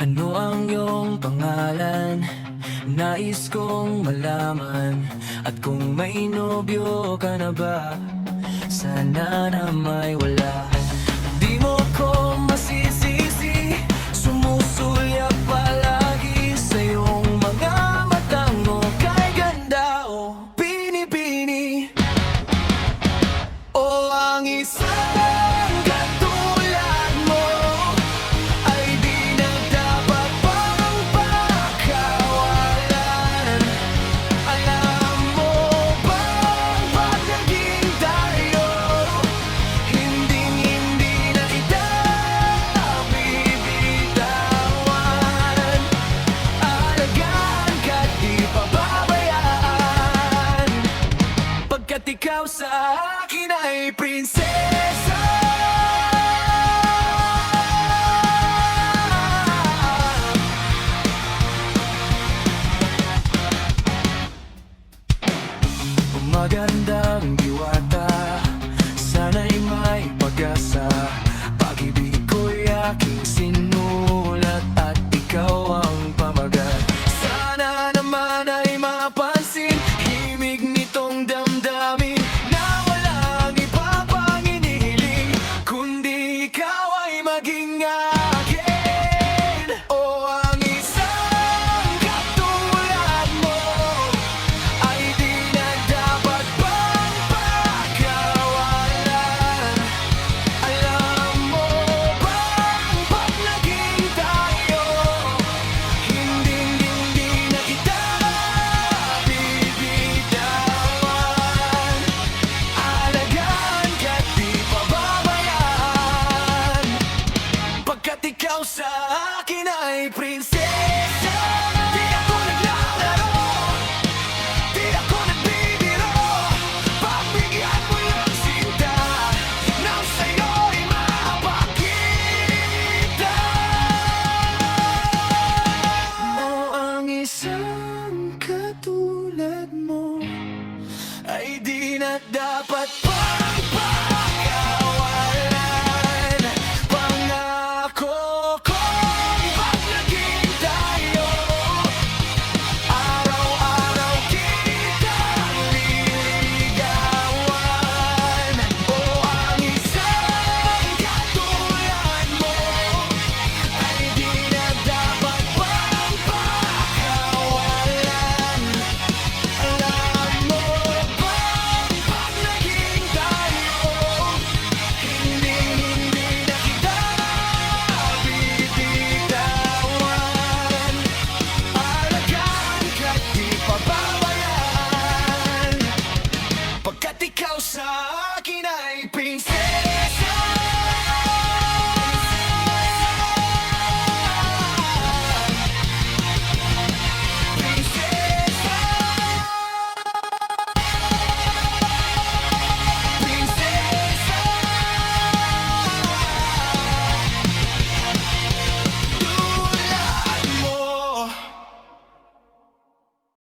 Ano ang iyong pangalan? Nais kong malaman. At kung may nobyo ka na ba, sana na may wala. Di mo ko masisisi, sumusulyap palagi sa iyong mga matang mo. Kay ganda o pinipini, o ang isang katulad mo ay di na dapat pang pakawalan. Alam mo bang pag naging tayo, hinding-hindi na kita bibitawan. Alagaan ka't di pababayaan, pagkat ikaw sa akin ay prinsesa. Magandang diwata, sana'y may pag-asa. Pag-ibig ko'y aking sinulat at ikaw ang pamagat. Sana naman ay mapansin himig nitong damdamin na walang iba pang inihiling, kundi ikaw ay maging akin. O ang isang katulad mo ay di na dapat pang pakawalan. Alam mo bang pag naging tayo, hinding-hindi na kita bibitawan. Alagaan ka't di pababayaan, pagkat ikaw sa akin ay prinsesa. Di ako naglalaro, di ako nagbibiro, pagbigyan mo yung sinta nang sa'yo'y mapakita. O ang isang katulad mo ay di na dapat pang pakawalan. Pangako kong pag naging tayo, araw-araw kitang liligawan. O ang isang katulad mo ay di na dapat pang pakawalan. Alam mo bang pag naging tayo, hinding-hindi na kita bibitawan. Alagaan ka't di pababayaan, pagkat ikaw sa akin ay prinsesa.